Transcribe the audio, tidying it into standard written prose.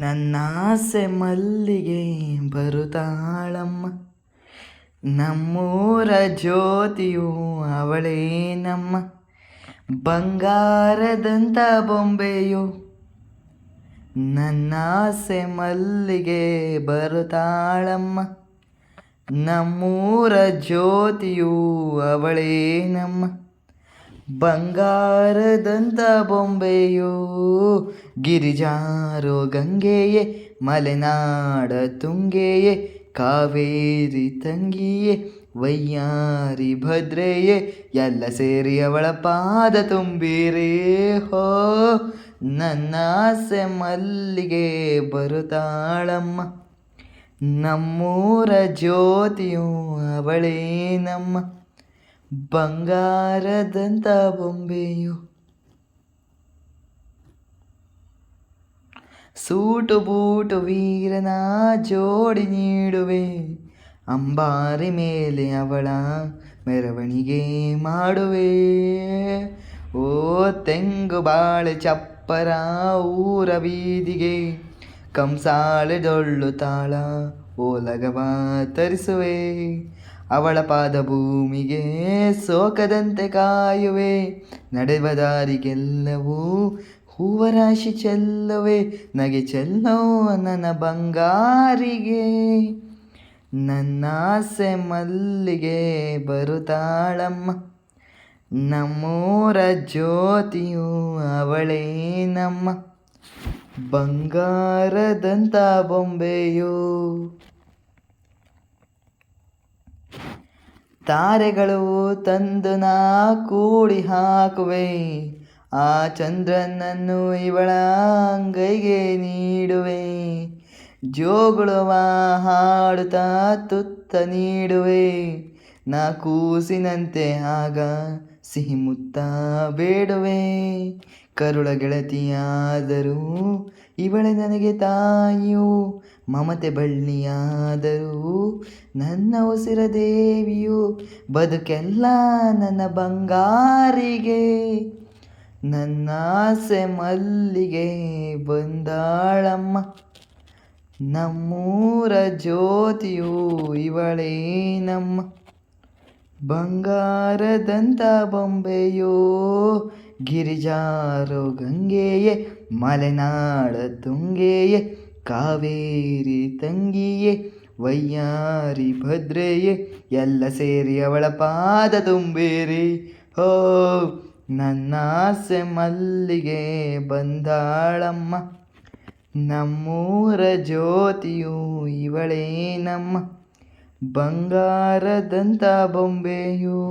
ನನ್ನಾಸೆ ಮಲ್ಲಿಗೆ ಬರುತ್ತಾಳಮ್ಮ, ನಮ್ಮೂರ ಜ್ಯೋತಿಯು ಅವಳೇ ನಮ್ಮ, ಬಂಗಾರದಂಥ ಬೊಂಬೆಯು. ನನ್ನಾಸೆ ಮಲ್ಲಿಗೆ ಬರುತ್ತಾಳಮ್ಮ, ನಮ್ಮೂರ ಜ್ಯೋತಿಯು ಅವಳೇ ನಮ್ಮ, ಬಂಗಾರದಂಥ ಬೊಂಬೆಯೋ. ಗಿರಿಜಾರೋ ಗಂಗೆಯೇ, ಮಲೆನಾಡ ತುಂಗೆಯೇ, ಕಾವೇರಿ ತಂಗಿಯೇ, ವೈಯಾರಿ ಭದ್ರೆಯೇ, ಎಲ್ಲ ಸೇರಿ ಅವಳ ಪಾದ ತುಂಬಿರೇ ಹೋ. ನನ್ನಾಸೆ ಮಲ್ಲಿಗೆ ಬರುತ್ತಾಳಮ್ಮ, ನಮ್ಮೂರ ಜ್ಯೋತಿಯು ಅವಳೇ ನಮ್ಮ, ಬಂಗಾರದಂಥ ಬೊಂಬೆಯು. ಸೂಟು ಬೂಟು ವೀರನ ಜೋಡಿ ನೀಡುವೆ, ಅಂಬಾರಿ ಮೇಲೆ ಅವಳ ಮೆರವಣಿಗೆ ಮಾಡುವೆ. ಓ ತೆಂಗು ಬಾಳೆ ಚಪ್ಪರ ಊರ ಬೀದಿಗೆ, ಕಂಸಾಳೆ ಡೊಳ್ಳು ತಾಳ ಓಲಗವ ತರಿಸುವೆ. ಅವಳ ಪಾದ ಭೂಮಿಗೆ ಸೋಕದಂತೆ ಕಾಯುವೆ, ನಡೆವ ದಾರಿಗೆಲ್ಲವೂ ಹೂವರಾಶಿ ಚೆಲ್ಲುವೆ, ನಗೆ ಚೆಲ್ಲುವ ನನ್ನ ಬಂಗಾರಿಗೆ. ನನ್ನಾಸೆ ಮಲ್ಲಿಗೆ ಬರುತ್ತಾಳಮ್ಮ, ನಮ್ಮೂರ ಜ್ಯೋತಿಯು ಅವಳೇ ನಮ್ಮ, ಬಂಗಾರದಂಥ ಬೊಂಬೆಯು. ತಾರೆಗಳು ತಂದು ನಾ ಕೂಡಿ ಹಾಕುವೆ, ಆ ಚಂದ್ರನನ್ನು ಇವಳ ಅಂಗೈಗೆ ನೀಡುವೆ. ಜೋಗುಳುವ ಹಾಡುತ್ತಾ ತುತ್ತ ನೀಡುವೆ, ನಾ ಕೂಸಿನಂತೆ ಆಗ ಸಿಹಿ ಮುತ್ತ ಬೇಡುವೆ. ಕರುಳ ಗೆಳತಿಯಾದರೂ ಇವಳೆ ನನಗೆ ತಾಯಿಯು, ಮಮತೆ ಬಳ್ಳಿಯಾದರೂ ನನ್ನ ಉಸಿರ ದೇವಿಯು, ಬದುಕೆಲ್ಲ ನನ್ನ ಬಂಗಾರಿಗೆ. ನನ್ನಾಸೆ ಮಲ್ಲಿಗೆ ಬಂದಾಳಮ್ಮ, ನಮ್ಮೂರ ಜ್ಯೋತಿಯು ಇವಳೇ ನಮ್ಮ, ಬಂಗಾರದಂಥ ಬೊಂಬೆಯೋ. ಗಿರಿಜಾರೋ ಗಂಗೆಯೇ, ಮಲೆನಾಡ ತುಂಗೆಯೇ, ಕಾವೇರಿ ತಂಗಿಯೇ, ವೈಯಾರಿ ಭದ್ರೆಯೇ, ಎಲ್ಲ ಸೇರಿ ಅವಳ ಪಾದ ತುಂಬಿರಿ ಹೋ. ನನ್ನಾಸೆ ಮಲ್ಲಿಗೆ ಬಂದಾಳಮ್ಮ, ನಮ್ಮೂರ ಜ್ಯೋತಿಯು ಇವಳೇ ನಮ್ಮ, ಬಂಗಾರದಂಥ ಬೊಂಬೆಯೋ.